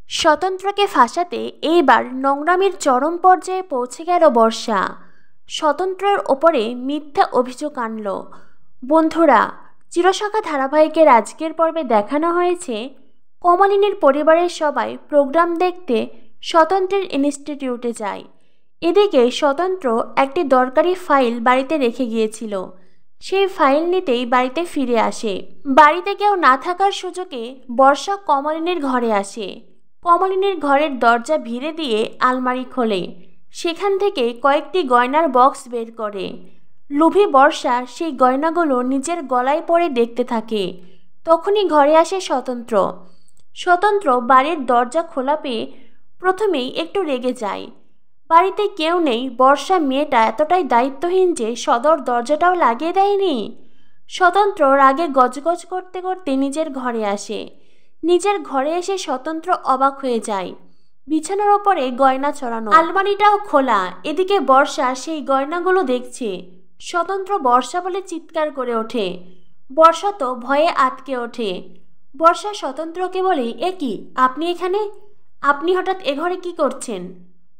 স্বতন্ত্রকে ফাঁসাতে এইবার নোংরামির চরম পর্যায়ে পৌঁছে গেল বর্ষা। স্বতন্ত্রের ওপরে মিথ্যা অভিযোগ আনল। বন্ধুরা, চিরসখা ধারাবাহিকের আজকের পর্বে দেখানো হয়েছে কমলিনীর পরিবারের সবাই প্রোগ্রাম দেখতে স্বতন্ত্রের ইনস্টিটিউটে যায়। এদিকে স্বতন্ত্র একটি দরকারি ফাইল বাড়িতে রেখে গিয়েছিল। সেই ফাইল নিতেই বাড়িতে ফিরে আসে। বাড়িতে কেউ না থাকার সুযোগে বর্ষা কমলিনীর ঘরে আসে। কমলিনীর ঘরের দরজা ভিড়ে দিয়ে আলমারি খোলে। সেখান থেকে কয়েকটি গয়নার বক্স বের করে। লোভী বর্ষা সেই গয়নাগুলো নিজের গলায় পরে দেখতে থাকে। তখনই ঘরে আসে স্বতন্ত্র। স্বতন্ত্র বাড়ির দরজা খোলা পেয়ে প্রথমেই একটু রেগে যায়। বাড়িতে কেউ নেই, বর্ষা মেয়েটা এতটাই দায়িত্বহীন যে সদর দরজাটাও লাগিয়ে দেয়নি। স্বতন্ত্র রাগে গজগজ করতে করতে নিজের ঘরে আসে। নিজের ঘরে এসে স্বতন্ত্র অবাক হয়ে যায়। বিছানার ওপরে গয়না ছড়ানো, আলমারিটাও খোলা। এদিকে বর্ষা সেই গয়নাগুলো দেখছে। স্বতন্ত্র বর্ষা বলে চিৎকার করে ওঠে। বর্ষা তো ভয়ে আটকে ওঠে। বর্ষা স্বতন্ত্রকে বলে, এ কি, আপনি এখানে? আপনি হঠাৎ এ ঘরে কি করছেন?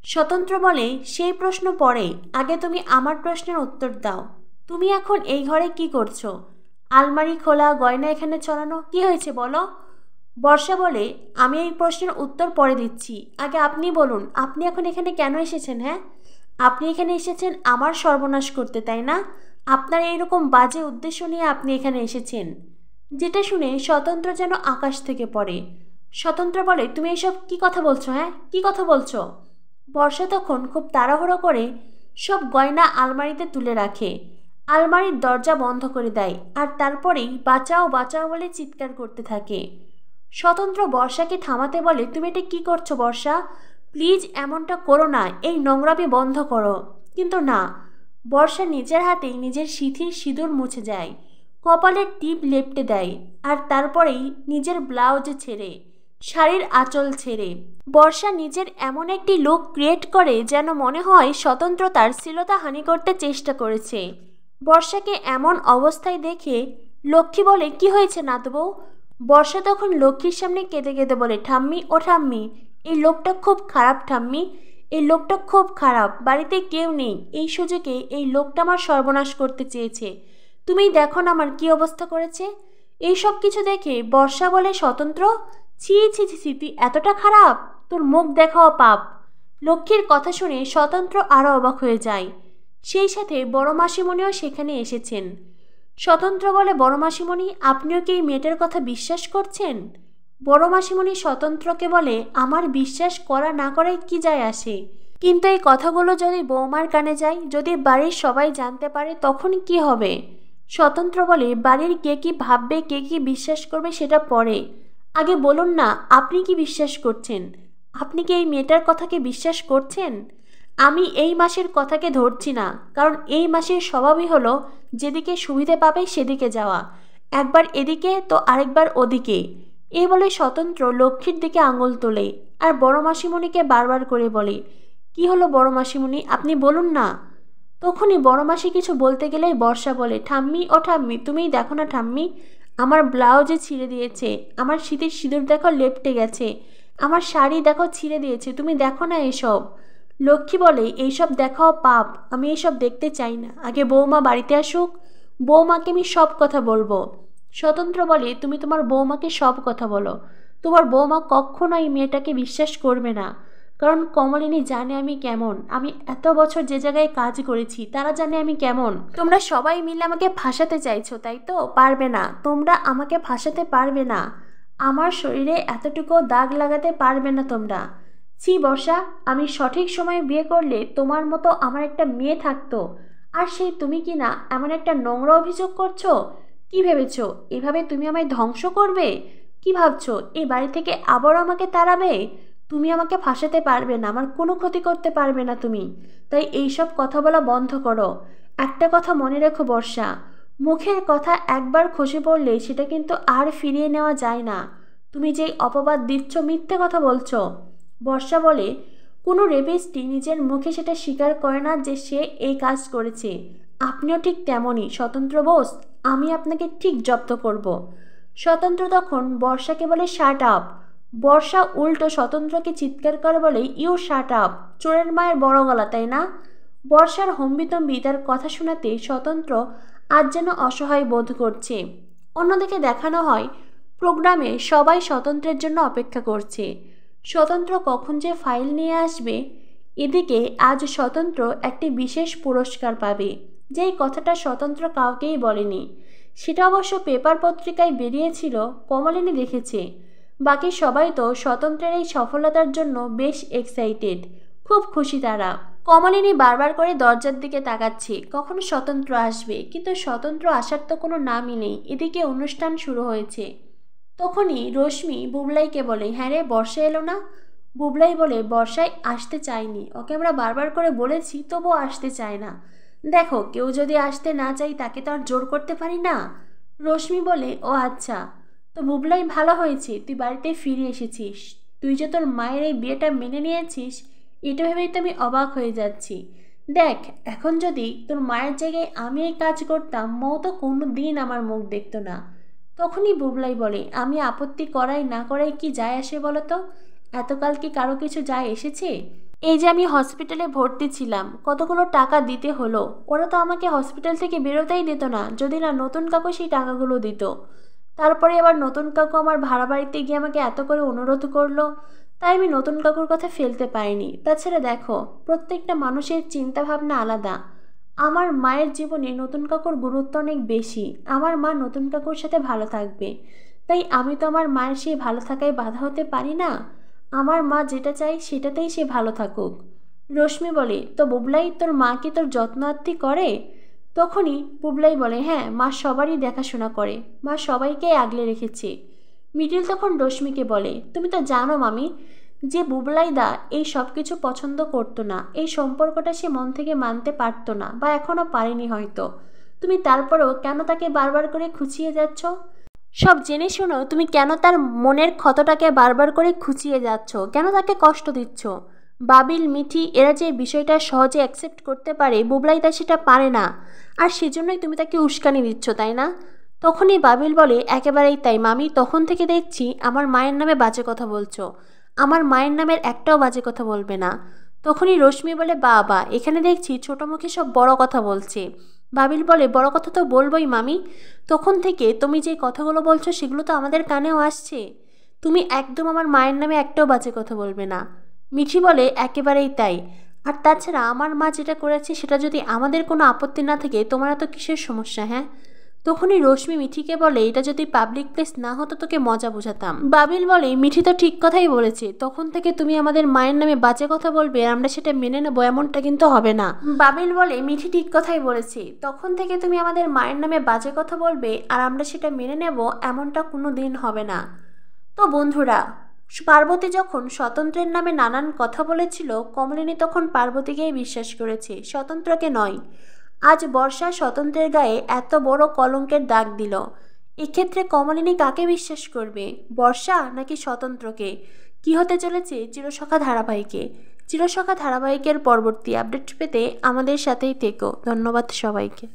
স্বতন্ত্র বলে, সেই প্রশ্ন পরে, আগে তুমি আমার প্রশ্নের উত্তর দাও। তুমি এখন এই ঘরে কি করছো? আলমারি খোলা, গয়না এখানে ছড়ানো, কি হয়েছে বলো? বর্ষা বলে, আমি এই প্রশ্নের উত্তর পরে দিচ্ছি, আগে আপনি বলুন, আপনি এখন এখানে কেন এসেছেন? হ্যাঁ, আপনি এখানে এসেছেন আমার সর্বনাশ করতে, তাই না? আপনার এইরকম বাজে উদ্দেশ্য নিয়ে আপনি এখানে এসেছেন। যেটা শুনে স্বতন্ত্র যেন আকাশ থেকে পড়ে। স্বতন্ত্র বলে, তুমি এসব কি কথা বলছো? হ্যাঁ, কি কথা বলছো? বর্ষা তখন খুব তাড়াহুড়ো করে সব গয়না আলমারিতে তুলে রাখে। আলমারির দরজা বন্ধ করে দেয় আর তারপরেই বাঁচাও বাঁচাও বলে চিৎকার করতে থাকে। স্বতন্ত্র বর্ষাকে থামাতে বলে, তুমি এটা কি করছো বর্ষা? প্লিজ এমনটা করো না, এই নোংরামি বন্ধ করো। কিন্তু না, বর্ষা নিজের হাতেই নিজের সিঁথির সিঁদুর মুছে যায়, কপালের টিপ লেপটে দেয় আর তারপরেই নিজের ব্লাউজ ছেড়ে, শাড়ির আঁচল ছেড়ে বর্ষা নিজের এমন একটি লুক ক্রিয়েট করে যেন মনে হয় স্বতন্ত্র তার শ্লীলতা হানি করতে চেষ্টা করেছে। বর্ষাকে এমন অবস্থায় দেখে লক্ষ্মী বলে, কি হয়েছে নাতবউ? বর্ষা তখন লক্ষ্মীর সামনে কেঁদে কেঁদে বলে, ঠাম্মি, ও ঠাম্মি, এই লোকটা খুব খারাপ ঠাম্মি, এই লোকটা খুব খারাপ। বাড়িতে কেউ নেই, এই সুযোগে এই লোকটা আমার সর্বনাশ করতে চেয়েছে। তুমি দেখো না আমার কি অবস্থা করেছে। এই সব কিছু দেখে বর্ষা বলে, স্বতন্ত্র, ছি ছি ছি ছি, তুই এতটা খারাপ? তোর মুখ দেখাও পাপ। লক্ষ্মীর কথা শুনে স্বতন্ত্র আরও অবাক হয়ে যায়। সেই সাথে বড় মাসিমণিও সেখানে এসেছেন। স্বতন্ত্র বলে, বড় মাসিমণি, আপনিও কি এই মেয়েটার কথা বিশ্বাস করছেন? বড় মাসিমণি স্বতন্ত্রকে বলে, আমার বিশ্বাস করা না করায় কি যায় আসে, কিন্তু এই কথাগুলো যদি বৌমার কানে যায়, যদি বাড়ির সবাই জানতে পারে, তখন কি হবে? স্বতন্ত্র বলে, বাড়ির কে কি ভাববে, কে কি বিশ্বাস করবে সেটা পরে, আগে বলুন না আপনি কি বিশ্বাস করছেন? আপনি কি এই মেয়েটার কথাকে বিশ্বাস করছেন? আমি এই মাসের কথাকে ধরছি না, কারণ এই মাসের স্বভাবই হলো যেদিকে সুবিধে পাবে সেদিকে যাওয়া, একবার এদিকে তো আরেকবার ওদিকে। এই বলে স্বতন্ত্র লক্ষ্মীর দিকে আঙুল তোলে আর বড় মাসিমণিকে বারবার করে বলে, কি হলো বড় মাসিমণি, আপনি বলুন না। তখনই বড় মাসি কিছু বলতে গেলেই বর্ষা বলে, ঠাম্মি, ও ঠাম্মি, তুমিই দেখো না ঠাম্মি, আমার ব্লাউজে ছিঁড়ে দিয়েছে, আমার শীতের সিঁদুর দেখো লেপটে গেছে, আমার শাড়ি দেখো ছিঁড়ে দিয়েছে, তুমি দেখো না এসব। লক্ষ্মী বলে, এইসব দেখাও পাপ, আমি এইসব দেখতে চাই না, আগে বৌমা বাড়িতে আসুক, বৌমাকে আমি সব কথা বলবো। স্বতন্ত্র বলে, তুমি তোমার বৌমাকে সব কথা বলো, তোমার বৌমা কখনো এই মেয়েটাকে বিশ্বাস করবে না, কারণ কমলিনী জানে আমি কেমন, আমি এত বছর যে জায়গায় কাজ করেছি তারা জানে আমি কেমন। তোমরা সবাই মিলে আমাকে ফাঁসাতে চাইছো, তাই তো? পারবে না, তোমরা আমাকে ফাঁসাতে পারবে না, আমার শরীরে এতটুকু দাগ লাগাতে পারবে না তোমরা। ছি বর্ষা, আমি সঠিক সময়ে বিয়ে করলে তোমার মতো আমার একটা মেয়ে থাকতো, আর সেই তুমি কি না এমন একটা নোংরা অভিযোগ করছো? কি ভেবেছো এভাবে তুমি আমায় ধ্বংস করবে? কি ভাবছো এই বাড়ি থেকে আবারও আমাকে তাড়াবে? তুমি আমাকে ফাঁসাতে পারবে না, আমার কোনো ক্ষতি করতে পারবে না তুমি, তাই এইসব কথা বলা বন্ধ করো। একটা কথা মনে রেখো বর্ষা, মুখের কথা একবার খসে পড়লে সেটা কিন্তু আর ফিরিয়ে নেওয়া যায় না। তুমি যেই অপবাদ দিচ্ছ, মিথ্যে কথা বলছো। বর্ষা বলে, কোনো রেপিস্টই নিজের মুখে সেটা স্বীকার করে না যে সে এই কাজ করেছে। আপনিও ঠিক তেমনই স্বতন্ত্র বোস, আমি আপনাকে ঠিক জব্দ করব। স্বতন্ত্র তখন বর্ষাকে বলে, শাট আপ। বর্ষা উল্টো স্বতন্ত্রকে চিৎকার করে বলে, ইউ শাট আপ, চোরের মায়ের বড় গলা, তাই না? বর্ষার হম্বিতম্বি তার কথা শোনাতে স্বতন্ত্র আজ যেন অসহায় বোধ করছে। অন্যদিকে দেখানো হয় প্রোগ্রামে সবাই স্বতন্ত্রের জন্য অপেক্ষা করছে, স্বতন্ত্র কখন যে ফাইল নিয়ে আসবে। এদিকে আজ স্বতন্ত্র একটি বিশেষ পুরস্কার পাবে, যেই কথাটা স্বতন্ত্র কাউকেই বলেনি। সেটা অবশ্য পেপার পত্রিকায় বেরিয়েছিল, কমলিনী দেখেছে। বাকি সবাই তো স্বতন্ত্রের এই সফলতার জন্য বেশ এক্সাইটেড, খুব খুশি তারা। কমলিনী বারবার করে দরজার দিকে তাকাচ্ছে, কখন স্বতন্ত্র আসবে, কিন্তু স্বতন্ত্র আসার তো কোনো নামই নেই। এদিকে অনুষ্ঠান শুরু হয়েছে। তখনই রশ্মি বুবলাইকে বলে, হ্যাঁ রে, বর্ষা এলো না? বুবলাই বলে, বর্ষায় আসতে চায়নি, ওকে আমরা বারবার করে বলেছি, তবুও আসতে চায় না। দেখো, কেউ যদি আসতে না চাই তাকে তো আর জোর করতে পারি না। রশ্মি বলে, ও আচ্ছা, তো বুবলাই ভালো হয়েছে তুই বাড়িতে ফিরে এসেছিস। তুই যে তোর মায়ের এই বিয়েটা মেনে নিয়েছিস, এটা ভেবেই তো আমি অবাক হয়ে যাচ্ছি। দেখ, এখন যদি তোর মায়ের জায়গায় আমি এই কাজ করতাম, মৌ তো কোনো দিন আমার মুখ দেখতো না। তখনই বুবলাই বলে, আমি আপত্তি করাই না করাই কি যায় আসে বলো তো? এতকাল কি কারো কিছু যায় এসেছে? এই যে আমি হসপিটালে ভর্তি ছিলাম, কতগুলো টাকা দিতে হলো, ওরা তো আমাকে হসপিটাল থেকে বেরোতেই দিত না যদি না নতুন কাকু সেই টাকাগুলো দিত। তারপরে আবার নতুন কাকু আমার ভাড়া বাড়িতে গিয়ে আমাকে এত করে অনুরোধ করলো, তাই আমি নতুন কাকুর কথা ফেলতে পারিনি। তাছাড়া দেখো, প্রত্যেকটা মানুষের চিন্তাভাবনা আলাদা। আমার মায়ের জীবনে নতুন কাকুর গুরুত্ব অনেক বেশি। আমার মা নতুন কাকুর সাথে ভালো থাকবে, তাই আমি তো আমার মায়ের সেই ভালো থাকায় বাধা হতে পারি না। আমার মা যেটা চাই সেটাতেই সে ভালো থাকুক। রশ্মি বলে, তো বুবলাই, তোর মা কি তোর যত্ন আত্তি করে? তখনই বুবলাই বলে, হ্যাঁ, মা সবারই দেখাশোনা করে, মা সবাইকেই আগলে রেখেছে। মিডিল তখন রশ্মিকে বলে, তুমি তো জানো মামি, যে বুবলাইদা এই সব কিছু পছন্দ করতো না, এই সম্পর্কটা সে মন থেকে মানতে পারতো না, বা এখনও পারেনি হয়তো। তুমি তারপরেও কেন তাকে বারবার করে খুঁচিয়ে যাচ্ছ? সব জেনে শোনো তুমি কেন তার মনের ক্ষতটাকে বারবার করে খুঁচিয়ে যাচ্ছ, কেন তাকে কষ্ট দিচ্ছ? বাবিল, মিঠি এরা যে বিষয়টা সহজে অ্যাকসেপ্ট করতে পারে, বুবলাইদা সেটা পারে না, আর সেজন্যই তুমি তাকে উস্কানি দিচ্ছ, তাই না? তখনই বাবিল বলে, একেবারেই তাই মামি, তখন থেকে দেখছি আমার মায়ের নামে বাজে কথা বলছো, আমার মায়ের নামের একটাও বাজে কথা বলবে না। তখনই রশ্মি বলে, বাবা, এখানে দেখছি ছোট মুখে সব বড় কথা বলছে। বাবিল বলে, বড় কথা তো বলবোই মামি, তখন থেকে তুমি যে কথাগুলো বলছো সেগুলো তো আমাদের কানেও আসছে। তুমি একদম আমার মায়ের নামে একটাও বাজে কথা বলবে না। মিঠি বলে, একেবারেই তাই, আর তাছাড়া আমার মা যেটা করেছে সেটা যদি আমাদের কোনো আপত্তি না থাকে, তোমার এত কিসের সমস্যা? হ্যাঁ? তখনই রশ্মি মিঠিকে বলে, এটা যদি পাবলিক প্লেস না হতো তোকে মজা বোঝাতাম। বাবিল বলে, মিঠি তো ঠিক কথাই বলেছে, তখন থেকে তুমি আমাদের মায়ের নামে বাজে কথা বলবে আর আমরা সেটা মেনে নেবো, এমনটা কিন্তু হবে না। বাবিল বলে, মিঠি ঠিক কথাই বলেছে, তখন থেকে তুমি আমাদের মায়ের নামে বাজে কথা বলবে আর আমরা সেটা মেনে নেব, এমনটা কোনো দিন হবে না। তো বন্ধুরা, পার্বতী যখন স্বতন্ত্রের নামে নানান কথা বলেছিল, কমলিনী তখন পার্বতীকেই বিশ্বাস করেছে, স্বতন্ত্রকে নয়। আজ বর্ষা স্বতন্ত্রের গায়ে এত বড় কলঙ্কের দাগ দিল, এক্ষেত্রে কমলিনী কাকে বিশ্বাস করবে, বর্ষা নাকি স্বতন্ত্রকে? কি হতে চলেছে চিরসখা ধারাবাহিকে? চিরসখা ধারাবাহিকের পরবর্তী আপডেট পেতে আমাদের সাথেই থেকো। ধন্যবাদ সবাইকে।